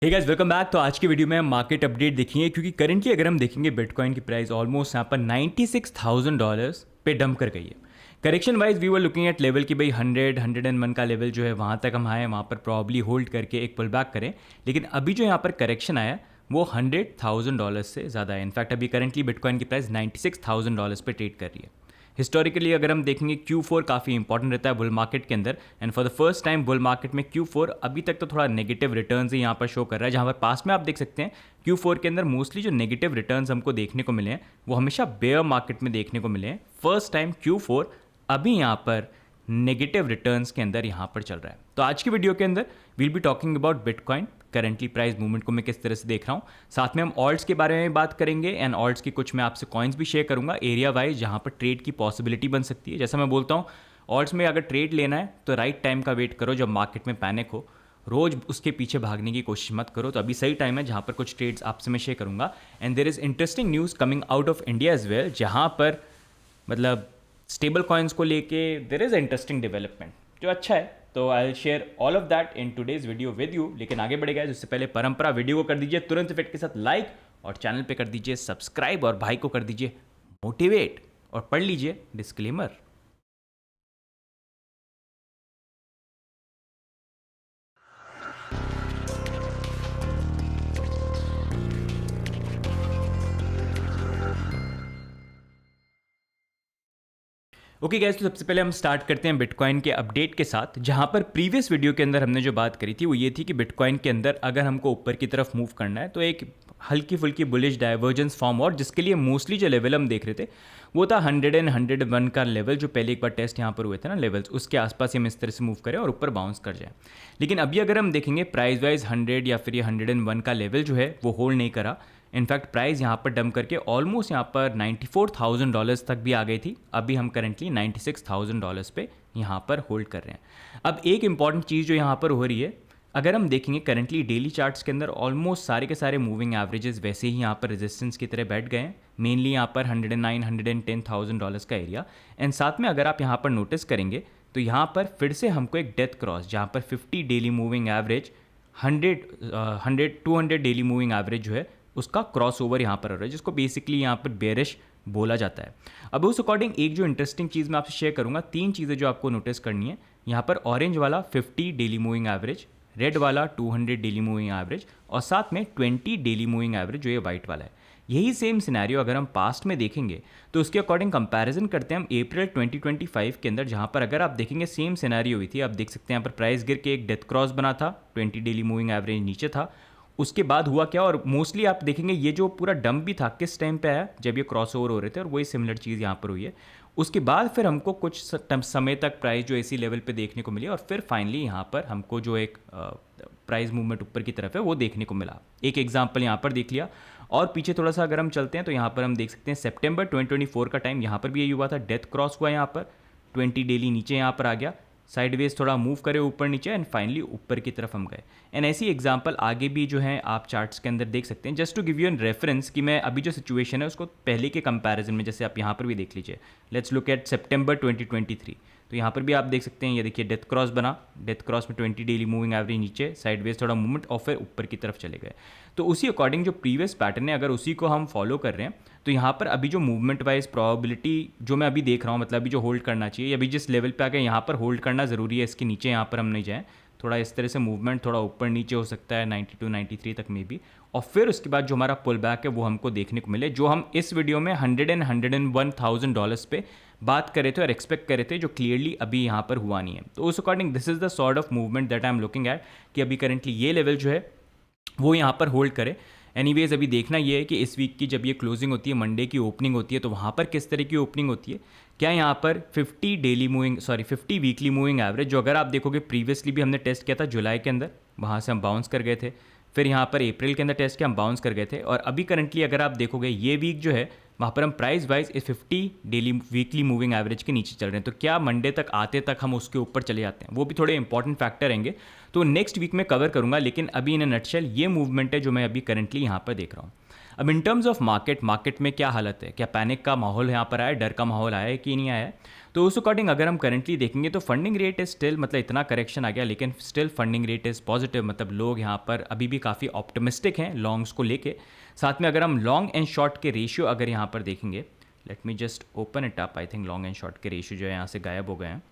Hey guys welcome back. तो आज की वीडियो में हम मार्केट अपडेट देखेंगे क्योंकि करेंटली अगर हम देखेंगे बिटकॉइन की प्राइस ऑलमोस्ट यहाँ पर $96,000 पे डंप कर गई है। Correction wise we were looking at level की भाई 100-101 का लेवल जो है वहाँ तक हम आए, वहाँ पर प्रॉब्ली होल्ड करके एक पुल बैक करें। लेकिन अभी जो यहाँ पर करेक्शन आया वो $100,000 से ज़्यादा है। इनफैक्ट अभी करेंटली बिटकॉइन की प्राइस $96,000 पे ट्रेड कर रही है। हिस्टोरिकली अगर हम देखेंगे Q4 काफ़ी इंपॉर्टेंट रहता है बुल मार्केट के अंदर, and for the first time bull market में Q4 अभी तक तो थोड़ा नेगेटिव रिटर्न्स ही यहाँ पर शो कर रहा है। जहाँ पर पास में आप देख सकते हैं Q4 के अंदर मोस्टली जो नेगेटिव रिटर्न्स हमको देखने को मिले हैं वो हमेशा बेयर मार्केट में देखने को मिले हैं। फर्स्ट टाइम Q4 अभी यहाँ पर नेगेटिव रिटर्न्स के अंदर यहाँ पर चल रहा है। तो आज की वीडियो के अंदर will be talking about bitcoin, currently price movement को मैं किस तरह से देख रहा हूँ, साथ में हम ऑल्ट्स के बारे में बात करेंगे एंड ऑल्ट्स की कुछ मैं आपसे कॉइन्स भी शेयर करूंगा एरिया वाइज जहाँ पर ट्रेड की पॉसिबिलिटी बन सकती है। जैसा मैं बोलता हूँ ऑल्ट्स में अगर ट्रेड लेना है तो राइट टाइम का वेट करो जब मार्केट में पैनिक हो, रोज उसके पीछे भागने की कोशिश मत करो। तो अभी सही टाइम है जहाँ पर कुछ ट्रेड्स आपसे मैं शेयर करूंगा and there is interesting news coming out of India as well, जहाँ पर मतलब स्टेबल कॉइन्स को लेके देर इज़ इंटरेस्टिंग डेवलपमेंट जो अच्छा है। तो I will share all of that in today's video with you. लेकिन आगे बढ़ेगा उससे पहले परंपरा, वीडियो को कर दीजिए तुरंत इफेक्ट के साथ लाइक और चैनल पे कर दीजिए सब्सक्राइब और भाई को कर दीजिए मोटिवेट और पढ़ लीजिए डिस्क्लेमर। ओके गैस, तो सबसे पहले हम स्टार्ट करते हैं बिटकॉइन के अपडेट के साथ। जहां पर प्रीवियस वीडियो के अंदर हमने जो बात करी थी वो ये थी कि बिटकॉइन के अंदर अगर हमको ऊपर की तरफ मूव करना है तो एक हल्की फुल्की बुलिश डाइवर्जेंस फॉर्म, और जिसके लिए मोस्टली जो लेवल हम देख रहे थे वो था 100 एंड 101 का लेवल, जो पहले एक बार टेस्ट यहाँ पर हुए थे ना लेवल्स, उसके आसपास हम इस तरह से मूव करें और ऊपर बाउंस कर जाए। लेकिन अभी अगर हम देखेंगे प्राइस वाइज 100 या फिर ये 101 का लेवल जो है वो होल्ड नहीं करा। इनफैक्ट प्राइस यहाँ पर डंप करके ऑलमोस्ट यहाँ पर $94,000 तक भी आ गई थी। अभी हम करेंटली $96,000 पे यहाँ पर होल्ड कर रहे हैं। अब एक इंपॉर्टेंट चीज़ जो यहाँ पर हो रही है, अगर हम देखेंगे करेंटली डेली चार्ट्स के अंदर ऑलमोस्ट सारे के सारे मूविंग एवरेजेस वैसे ही यहाँ पर रेजिस्टेंस की तरह बैठ गए हैं। मेनली यहाँ पर 109-110,000 का एरिया, एंड साथ में अगर आप यहाँ पर नोटिस करेंगे तो यहाँ पर फिर से हमको एक डेथ क्रॉस, जहाँ पर 50 daily moving average 200 daily moving average जो है उसका क्रॉस ओवर यहाँ पर हो रहा है, जिसको बेसिकली यहाँ पर बेरिश बोला जाता है। अब उस अकॉर्डिंग एक जो इंटरेस्टिंग चीज़ मैं आपसे शेयर करूँगा, तीन चीज़ें जो आपको नोटिस करनी है। यहाँ पर ऑरेंज वाला 50 डेली मूविंग एवरेज, रेड वाला 200 डेली मूविंग एवरेज और साथ में 20 डेली मूविंग एवरेज जो ये वाइट वाला है। यही सेम सिनेरियो अगर हम पास्ट में देखेंगे तो उसके अकॉर्डिंग कंपैरिजन करते हैं हम अप्रैल 2025 के अंदर, जहाँ पर अगर आप देखेंगे सेम सिनेरियो हुई थी। आप देख सकते हैं यहाँ पर प्राइस गिर के एक डेथ क्रॉस बना था, 20 डेली मूविंग एवरेज नीचे था। उसके बाद हुआ क्या, और मोस्टली आप देखेंगे ये जो पूरा डंप भी था किस टाइम पे आया, जब ये क्रॉस ओवर हो रहे थे, और वही सिमिलर चीज़ यहाँ पर हुई है। उसके बाद फिर हमको कुछ समय तक प्राइस जो इसी लेवल पे देखने को मिली और फिर फाइनली यहाँ पर हमको जो एक प्राइस मूवमेंट ऊपर की तरफ है वो देखने को मिला। एक एग्जांपल यहाँ पर देख लिया, और पीछे थोड़ा सा अगर हम चलते हैं तो यहाँ पर हम देख सकते हैं सितंबर 2024 का टाइम, यहाँ पर भी यही हुआ था, डेथ क्रॉस हुआ यहाँ पर, 20 डेली नीचे यहाँ पर आ गया, साइडवेज थोड़ा मूव करे ऊपर नीचे एंड फाइनली ऊपर की तरफ हम गए। एंड ऐसी एग्जांपल आगे भी जो है आप चार्ट्स के अंदर देख सकते हैं। Just to give you an reference कि मैं अभी जो सिचुएशन है उसको पहले के कंपैरिजन में, जैसे आप यहाँ पर भी देख लीजिए, लेट्स लुक एट सितंबर 2023। तो यहाँ पर भी आप देख सकते हैं, ये देखिए डेथ क्रॉस बना, डेथ क्रॉस में 20 डेली मूविंग एवरेज नीचे, साइडवेज थोड़ा मूवमेंट और फिर ऊपर की तरफ चले गए। तो उसी अकॉर्डिंग जो प्रीवियस पैटर्न है अगर उसी को हम फॉलो कर रहे हैं तो यहाँ पर अभी जो मूवमेंट वाइज प्रोबेबिलिटी जो मैं अभी देख रहा हूँ, मतलब अभी जो होल्ड करना चाहिए, अभी जिस लेवल पे आ गए यहाँ पर होल्ड करना ज़रूरी है, इसके नीचे यहाँ पर हम नहीं जाएँ। थोड़ा इस तरह से मूवमेंट थोड़ा ऊपर नीचे हो सकता है 92 93 तक में भी, और फिर उसके बाद जो हमारा पुल बैक है वो हमको देखने को मिले, जो हम इस वीडियो में 100 एंड 101,000 पे बात कर रहे थे और एक्सपेक्ट कर रहे थे, जो क्लियरली अभी यहाँ पर हुआ नहीं है। तो उस according this is the sort of movement that I am looking at, कि अभी करेंटली ये लेवल जो है वो यहाँ पर होल्ड करे। एनीवेज अभी देखना ये है कि इस वीक की जब ये क्लोजिंग होती है, मंडे की ओपनिंग होती है, तो वहाँ पर किस तरह की ओपनिंग होती है। क्या यहाँ पर 50 वीकली मूविंग एवरेज, जो अगर आप देखोगे प्रीवियसली भी हमने टेस्ट किया था जुलाई के अंदर, वहाँ से हम बाउंस कर गए थे, फिर यहाँ पर अप्रैल के अंदर टेस्ट किया हम बाउंस कर गए थे, और अभी करंटली अगर आप देखोगे ये वीक जो है वहाँ पर हम प्राइस वाइज इस 50 डेली वीकली मूविंग एवरेज के नीचे चल रहे हैं। तो क्या मंडे तक आते तक हम उसके ऊपर चले जाते हैं, वो भी थोड़े इंपॉर्टेंट फैक्टर रहेंगे, तो नेक्स्ट वीक में कवर करूँगा। लेकिन अभी इन नटशेल ये मूवमेंट है जो मैं अभी करंटली यहाँ पर देख रहा हूँ। अब इन टर्म्स ऑफ मार्केट में क्या हालत है, क्या पैनिक का माहौल यहाँ पर आया है, डर का माहौल आया है कि नहीं आया है? तो उस अकॉर्डिंग अगर हम करंटली देखेंगे तो फंडिंग रेट इज स्टिल, मतलब इतना करेक्शन आ गया लेकिन still funding rate is positive, मतलब लोग यहाँ पर अभी भी काफ़ी ऑप्टिमिस्टिक हैं लॉन्ग्स को लेके। साथ में अगर हम लॉन्ग एंड शॉर्ट के रेशियो अगर यहाँ पर देखेंगे, let me just open it up, I think long and short के रेशियो जो है यहाँ से गायब हो गए हैं।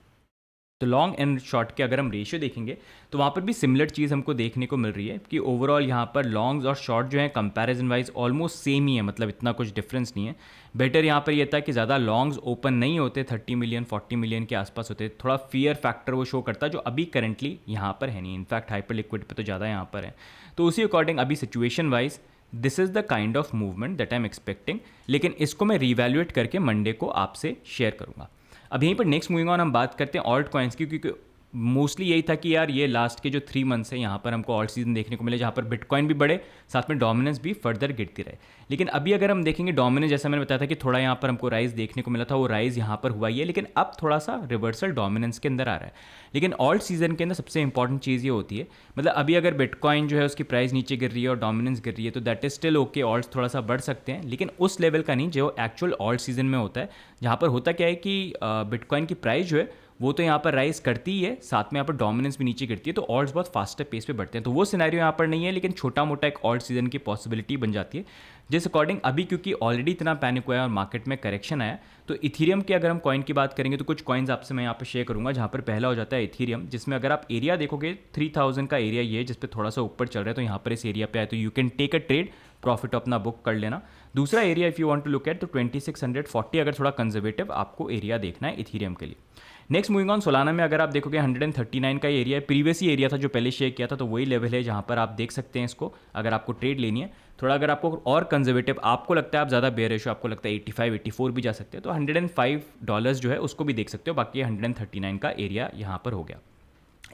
तो लॉन्ग एंड शॉर्ट के अगर हम रेशियो देखेंगे तो वहाँ पर भी सिमिलर चीज़ हमको देखने को मिल रही है कि ओवरऑल यहाँ पर लॉन्ग्स और शॉर्ट जो है कंपैरिजन वाइज ऑलमोस्ट सेम ही है, मतलब इतना कुछ डिफरेंस नहीं है। बेटर यहाँ पर यह था कि ज़्यादा लॉन्ग्स ओपन नहीं होते, 30 मिलियन 40 मिलियन के आसपास होते, थोड़ा फियर फैक्टर वो शो करता जो अभी करंटली यहाँ पर है नहीं, इनफैक्ट हाइपर लिक्विड पे तो ज़्यादा यहाँ पर है। तो उसी अकॉर्डिंग अभी situation wise this is the kind of movement that I am expecting, लेकिन इसको मैं रीवैल्यूएट करके मंडे को आपसे शेयर करूँगा। अब यहीं पर नेक्स्ट मूविंग ऑन हम बात करते हैं ऑल्ट कॉइन्स की, क्योंकि मोस्टली यही था कि यार ये लास्ट के जो 3 मंथ्स है यहाँ पर हमको ऑल्ट सीजन देखने को मिले जहाँ पर बिटकॉइन भी बढ़े, साथ में डोमिनेंस भी फर्दर गिरती रहे। लेकिन अभी अगर हम देखेंगे डोमिनेंस, जैसा मैंने बताया था कि थोड़ा यहाँ पर हमको राइज देखने को मिला था, वो राइज यहाँ पर हुआ ही है, लेकिन अब थोड़ा सा रिवर्सल डोमिनेंस के अंदर आ रहा है। लेकिन ऑल्ट सीजन के अंदर सबसे इंपॉर्टेंट चीज़ ये होती है, मतलब अभी अगर बिटकॉइन जो है उसकी प्राइस नीचे गिर रही है और डोमिनेंस गिर रही है तो that is still okay, ult's थोड़ा सा बढ़ सकते हैं, लेकिन उस लेवल का नहीं जो एक्चुअल ऑल्ट सीजन में होता है, जहाँ पर होता क्या है कि बिटकॉइन की प्राइस जो है वो तो यहाँ पर राइज करती ही है, साथ में यहाँ पर डोमिनेंस भी नीचे गिरती है, तो ऑल्ट्स बहुत फास्टर पेस पे बढ़ते हैं। तो वो सिनेरियो यहाँ पर नहीं है, लेकिन छोटा मोटा एक ऑल्ट सीजन की पॉसिबिलिटी बन जाती है, जिस अकॉर्डिंग अभी क्योंकि ऑलरेडी इतना पैनिक हुआ है और मार्केट में करेक्शन आया, तो इथीरियम की अगर हम कॉइन की बात करेंगे तो कुछ कॉइन्स आपसे मैं यहाँ पर शेयर करूँगा, जहाँ पर पहला हो जाता है इथीरियम, जिसमें अगर आप एरिया देखोगे 3000 का एरिया ये है, जिस पर थोड़ा सा ऊपर चल रहा है, तो यहाँ पर इस एरिया पे आए तो you can take a trade, profit अपना बुक कर लेना। दूसरा area if you want to look at तो 2640, अगर थोड़ा कंजर्वेटिव आपको एरिया देखना है इथीरियम के लिए। नेक्स्ट मूविंग ऑन सोलाना में अगर आप देखोगे 139 का एरिया है, प्रीवियस ही एरिया था जो पहले शेयर किया था, तो वही लेवल है जहाँ पर आप देख सकते हैं इसको, अगर आपको ट्रेड लेनी है। थोड़ा अगर आपको और कंजर्वेटिव आपको लगता है, आप ज़्यादा बेयरिश हो, आपको लगता है 85 84 भी जा सकते हैं, तो $105 जो है उसको भी देख सकते हो। बाकी 139 का एरिया यहाँ पर हो गया।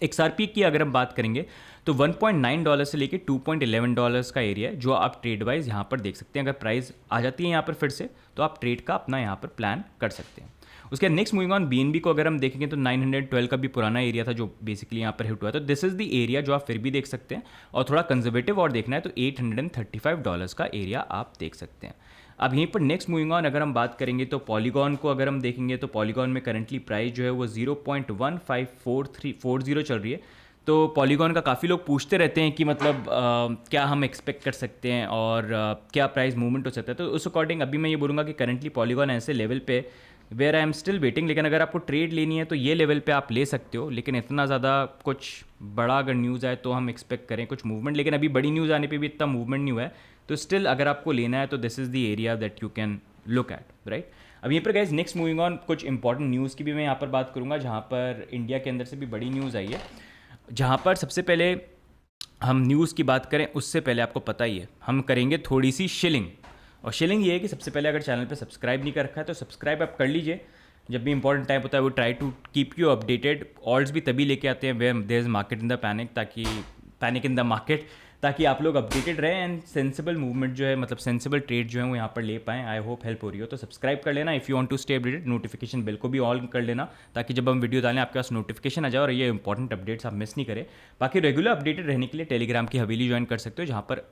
XRP की अगर हम बात करेंगे तो $1.9 से लेके $2.11 का एरिया है जो आप ट्रेड वाइज यहाँ पर देख सकते हैं। अगर प्राइस आ जाती है यहाँ पर फिर से तो आप ट्रेड का अपना यहाँ पर प्लान कर सकते हैं। उसके नेक्स्ट मूविंग ऑन BNB को अगर हम देखेंगे तो 912 का भी पुराना एरिया था जो बेसिकली यहाँ पर हिट हुआ, तो दिस इज़ द एरिया जो आप फिर भी देख सकते हैं। और थोड़ा कंजर्वेटिव और देखना है तो $835 का एरिया आप देख सकते हैं। अब यहीं पर नेक्स्ट मूविंग ऑन अगर हम बात करेंगे तो पॉलीगॉन को अगर हम देखेंगे तो पॉलीगॉन में करंटली प्राइस जो है वो 0.154340 चल रही है। तो पॉलीगॉन का काफ़ी लोग पूछते रहते हैं कि मतलब क्या हम एक्सपेक्ट कर सकते हैं और क्या प्राइस मूवमेंट हो सकता है, तो उस अकॉर्डिंग अभी मैं ये बोलूँगा कि करंटली पॉलीगॉन ऐसे लेवल पे where I am still waiting, लेकिन अगर आपको ट्रेड लेनी है तो ये लेवल पे आप ले सकते हो, लेकिन इतना ज़्यादा कुछ बड़ा अगर न्यूज़ आए तो हम एक्सपेक्ट करें कुछ मूवमेंट, लेकिन अभी बड़ी न्यूज़ आने पे भी इतना मूवमेंट नहीं हुआ है। तो स्टिल अगर आपको लेना है तो this is the area that you can look at, right. अब यहाँ पर गाइस नेक्स्ट मूविंग ऑन कुछ इंपॉर्टेंट न्यूज़ की भी मैं यहाँ पर बात करूँगा, जहाँ पर इंडिया के अंदर से भी बड़ी न्यूज़ आई है। जहाँ पर सबसे पहले हम न्यूज़ की बात करें उससे पहले आपको पता ही है हम करेंगे थोड़ी सी शिलिंग, और शिलिंग ये है कि सबसे पहले अगर चैनल पे सब्सक्राइब नहीं कर रखा है तो सब्सक्राइब आप कर लीजिए। जब भी इंपॉर्टेंट टाइम होता है वो try to keep you updated. Alts भी तभी लेके आते हैं where there is market in the panic, ताकि पैनिक इन द मार्केट, ताकि आप लोग अपडेटेड रहें एंड सेंसिबल मूवमेंट जो है, मतलब सेंसिबल ट्रेड जो है वो यहाँ पर ले पाएँ। आई होप हेल्प हो रही हो। तो सब्सक्राइब कर लेना if you want to stay updated. Notification bell को भी ऑन कर लेना ताकि जब हम वीडियो डालें आपके पास नोटिफिकेशन आ जाए और ये इंपॉर्टेंट अपडेट्स आप मिस नहीं करें। बाकी रेगुलर अपडेटेड रहने के लिए टेलीग्राम की हवेली ज्वाइन कर सकते हो, जहाँ पर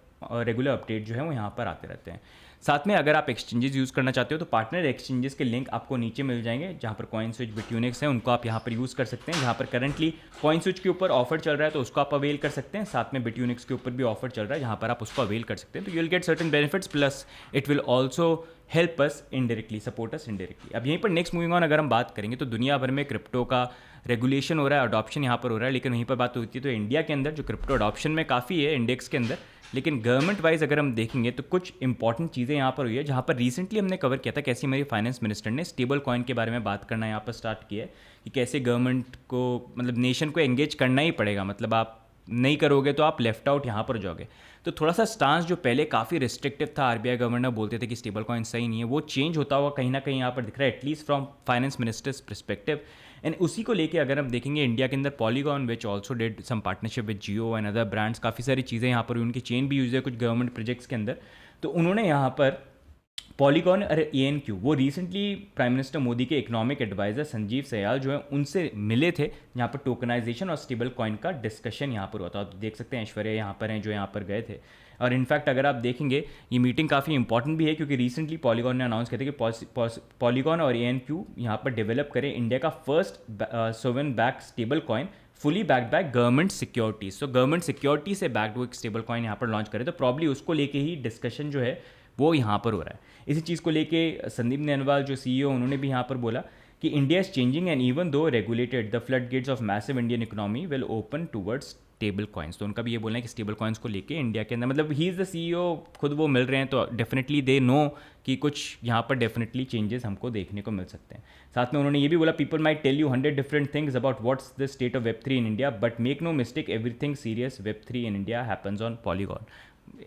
रेगुलर अपडेट जो है वो यहाँ पर आते रहते हैं। साथ में अगर आप एक्सचेंजेस यूज़ करना चाहते हो तो पार्टनर एक्सचेंजेस के लिंक आपको नीचे मिल जाएंगे, जहाँ पर कॉइन स्विच बिट्यूनिक्स है उनको आप यहाँ पर यूज़ कर सकते हैं। जहाँ पर करंटली कॉइन स्विच के ऊपर ऑफर चल रहा है तो उसको आप अवेल कर सकते हैं, साथ में बिट्यूनिक्स के ऊपर भी ऑफर चल रहा है जहाँ पर आप उसको अवेल कर सकते हैं। तो you will get certain benefits plus it will also help us indirectly, support us indirectly. अब यहीं पर नेक्स्ट मूविंग ऑन अगर हम बात करेंगे तो दुनिया भर में क्रिप्टो का रेगुलेशन हो रहा है, अडॉप्शन यहाँ पर हो रहा है, लेकिन वहीं पर बात होती है तो इंडिया के अंदर जो क्रिप्टो अडॉप्शन में काफ़ी है इंडेक्स के अंदर, लेकिन गवर्नमेंट वाइज अगर हम देखेंगे तो कुछ इंपॉर्टेंट चीज़ें यहाँ पर हुई है। जहाँ पर रिसेंटली हमने कवर किया था कैसे हमारी फाइनेंस मिनिस्टर ने स्टेबल कॉइन के बारे में बात करना यहाँ पर स्टार्ट किया है कि कैसे गवर्नमेंट को, मतलब नेशन को एंगेज करना ही पड़ेगा, मतलब आप नहीं करोगे तो आप लेफ्ट आउट यहाँ पर जाओगे। तो थोड़ा सा स्टांस जो पहले काफ़ी रिस्ट्रिक्टिव था, RBI गवर्नर बोलते थे कि स्टेबल कॉइन सही नहीं है, वो चेंज होता हुआ कहीं ना कहीं यहाँ पर दिख रहा है, at least from finance minister's perspective. And उसी को लेके अगर हम देखेंगे इंडिया के अंदर Polygon which also did some partnership with Jio and other brands, काफ़ी सारी चीज़ें यहाँ पर उनकी चेन भी यूज़ है कुछ गवर्नमेंट प्रोजेक्ट्स के अंदर। तो उन्होंने यहाँ पर पॉलीगॉन और ANQ वो रिसेंटली प्राइम मिनिस्टर मोदी के इकोनॉमिक एडवाइज़र संजीव सयाल जो है उनसे मिले थे, यहाँ पर टोकनाइजेशन और स्टेबल कॉइन का डिस्कशन यहाँ पर हुआ था। आप देख सकते हैं ऐश्वर्या यहाँ पर हैं जो यहाँ पर गए थे। और इनफैक्ट अगर आप देखेंगे ये मीटिंग काफ़ी इंपॉर्टेंट भी है क्योंकि रिसेंटली पॉलीगॉन ने अनाउंस किया था कि पॉलीगॉन और ANQ यहाँ पर डेवलप करें इंडिया का first sovereign back stable coin fully backed by government securities. तो गवर्नमेंट सिक्योरिटी से बैक्ड वो एक स्टेबल कॉइन यहाँ पर लॉन्च करे, तो प्रॉब्ली उसको लेके ही डिस्कशन जो है वो यहाँ पर हो रहा है। इसी चीज़ को लेके संदीप नेनवाल जो CEO उन्होंने भी यहाँ पर बोला कि India is changing and even though regulated the flood gates of massive Indian economy will open towards stable coins. तो उनका भी ये बोलना है कि स्टेबल कॉइन्स को लेके इंडिया के अंदर, मतलब ही इज़ द CEO, खुद वो मिल रहे हैं तो डेफिनेटली दे नो कि कुछ यहाँ पर डेफिनेटली चेंजेस हमको देखने को मिल सकते हैं। साथ में उन्होंने ये भी बोला people might tell you 100 different things about what's the state of Web3 in India but make no mistake everything serious Web3 in India happens on Polygon.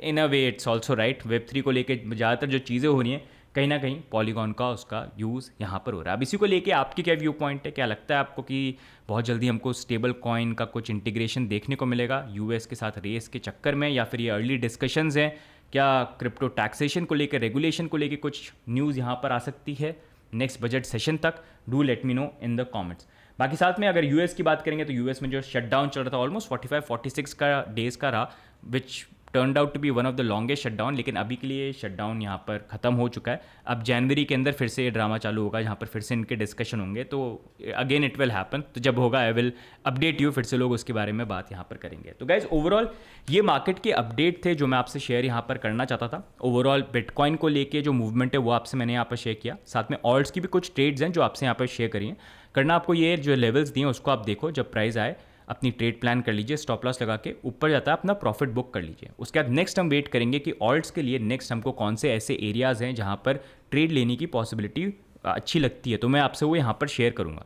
In a way it's also right. Web3 को लेके ज़्यादातर जो चीज़ें हो रही हैं कहीं ना कहीं पॉलीगॉन का उसका यूज़ यहाँ पर हो रहा है। अब इसी को लेके आपकी क्या व्यू पॉइंट है, क्या लगता है आपको कि बहुत जल्दी हमको स्टेबल कॉइन का कुछ इंटीग्रेशन देखने को मिलेगा US के साथ रेस के चक्कर में, या फिर ये अर्ली डिस्कशंस हैं? क्या क्रिप्टो टैक्सेशन को लेकर, रेगुलेशन को लेकर कुछ न्यूज़ यहाँ पर आ सकती है नेक्स्ट बजट सेशन तक? Do let me know in the comments. बाकी साथ में अगर US की बात करेंगे तो US में जो शटडाउन चल रहा था ऑलमोस्ट 45-46 का डेज़ का रहा, which turned out to be one of the longest shutdown. लेकिन अभी के लिए शटडाउन यहाँ पर ख़त्म हो चुका है। अब जनवरी के अंदर फिर से ये ड्रामा चालू होगा जहाँ पर फिर से इनके डिस्कशन होंगे, तो अगेन इट विल हैपन। तो जब होगा आई विल अपडेट यू, फिर से लोग उसके बारे में बात यहाँ पर करेंगे। तो गाइज ओवरऑल ये मार्केट के अपडेट थे जो मैं आपसे शेयर यहाँ पर करना चाहता था। ओवरऑल बिटकॉइन को लेके जो मूवमेंट है वो आपसे मैंने यहाँ पर शेयर किया। साथ में ऑल्ट्स की भी कुछ ट्रेड्स हैं जो आपसे यहाँ पर शेयर करिए। करना आपको ये जो लेवल्स दिए उसको आप देखो, जब प्राइस आए अपनी ट्रेड प्लान कर लीजिए, स्टॉप लॉस लगा के ऊपर जाता है अपना प्रॉफिट बुक कर लीजिए। उसके बाद नेक्स्ट हम वेट करेंगे कि ऑल्ट्स के लिए नेक्स्ट हमको कौन से ऐसे एरियाज़ हैं जहाँ पर ट्रेड लेने की पॉसिबिलिटी अच्छी लगती है, तो मैं आपसे वो यहाँ पर शेयर करूँगा।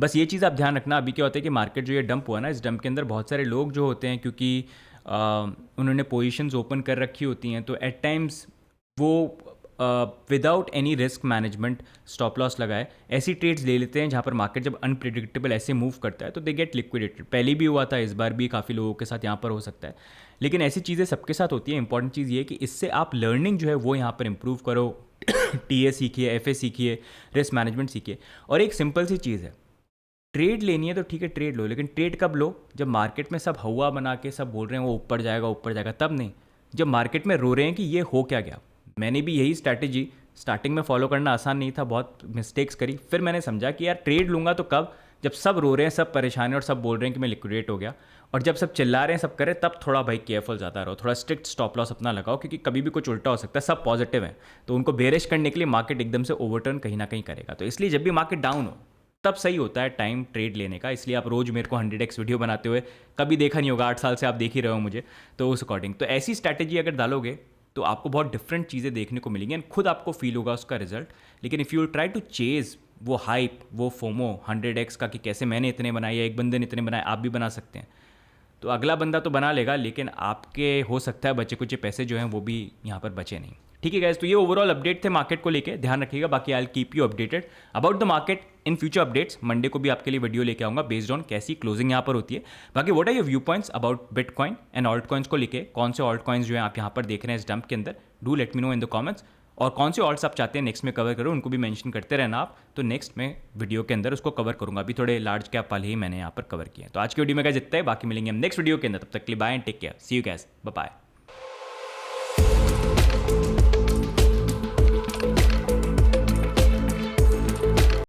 बस ये चीज़ आप ध्यान रखना, अभी क्या होता है कि मार्केट जो ये डंप हुआ ना, इस डंप के अंदर बहुत सारे लोग जो होते हैं क्योंकि उन्होंने पोजीशंस ओपन कर रखी होती हैं, तो एट टाइम्स वो without any risk management stop loss लगाए ऐसी ट्रेड्स ले लेते हैं जहाँ पर मार्केट जब अनप्रिडिक्टेबल ऐसे मूव करता है तो दे गेट लिक्विडेटेड। पहले भी हुआ था, इस बार भी काफ़ी लोगों के साथ यहाँ पर हो सकता है, लेकिन ऐसी चीज़ें सबके साथ होती है। इंपॉर्टेंट चीज़ ये है कि इससे आप लर्निंग जो है वो यहाँ पर इंप्रूव करो। TA सीखिए, FA सीखिए, रिस्क मैनेजमेंट सीखिए। और एक सिंपल सी चीज़ है, ट्रेड लेनी है तो ठीक है ट्रेड लो, लेकिन ट्रेड कब लो? जब मार्केट में सब हवा बना के सब बोल रहे हैं वो ऊपर जाएगा, तब नहीं। जब मार्केट में रो रहे हैं कि ये हो क्या गया। मैंने भी यही स्ट्रैटेजी स्टार्टिंग में फॉलो करना आसान नहीं था, बहुत मिस्टेक्स करी। फिर मैंने समझा कि यार ट्रेड लूँगा तो कब? जब सब रो रहे हैं, सब परेशान हैं और सब बोल रहे हैं कि मैं लिक्विडेट हो गया, और जब सब चिल्ला रहे हैं सब करें, तब थोड़ा भाई केयरफुल ज़्यादा रहो, थोड़ा स्ट्रिक्ट स्टॉप लॉस अपना लगाओ, क्योंकि कभी भी कुछ उल्टा हो सकता है। सब पॉजिटिव हैं तो उनको बेरिश करने के लिए मार्केट एकदम से ओवरटर्न कहीं ना कहीं करेगा। तो इसलिए जब भी मार्केट डाउन हो तब सही होता है टाइम ट्रेड लेने का। इसलिए आप रोज़ मेरे को 100x वीडियो बनाते हुए कभी देखा नहीं होगा, 8 साल से आप देख ही रहे हो मुझे, तो उस अकॉर्डिंग तो ऐसी स्ट्रैटेजी अगर डालोगे तो आपको बहुत डिफरेंट चीज़ें देखने को मिलेंगी एंड खुद आपको फील होगा उसका रिजल्ट। लेकिन if you try to chase वो हाइप, वो फोमो 100x का कि कैसे मैंने इतने बनाए या एक बंदे ने इतने बनाए, आप भी बना सकते हैं, तो अगला बंदा तो बना लेगा, लेकिन आपके हो सकता है बचे कुछ पैसे जो हैं वो भी यहाँ पर बचे नहीं। ठीक है गाइस, तो ये ओवरऑल अपडेट थे मार्केट को लेके, ध्यान रखिएगा। बाकी I will keep you updated about the market in future updates. Monday को भी आपके लिए वीडियो लेके आऊँगा बेस्ड ऑन कैसी क्लोजिंग यहाँ पर होती है। बाकी what are your view points about bitcoin and alt coins को लेके? कौन से ऑल्ट कॉइन्स जो है आप यहाँ पर देख रहे हैं इस डंप के अंदर, do let me know in the comments. और कौन से ऑल्ट्स आप चाहते हैं नेक्स्ट में कवर करो, उनको भी मेंशन करते रहना आप, तो नेक्स्ट में वीडियो के अंदर उसको कवर करूँगा। अभी थोड़े लार्ज कैप वाले ही मैंने यहाँ पर कवर किए हैं। तो आज की वीडियो में क्या जितना है, बाकी मिलेंगे हम नेक्स्ट वीडियो के अंदर। तब तक के लिए bye and take care, see you guys, bye bye.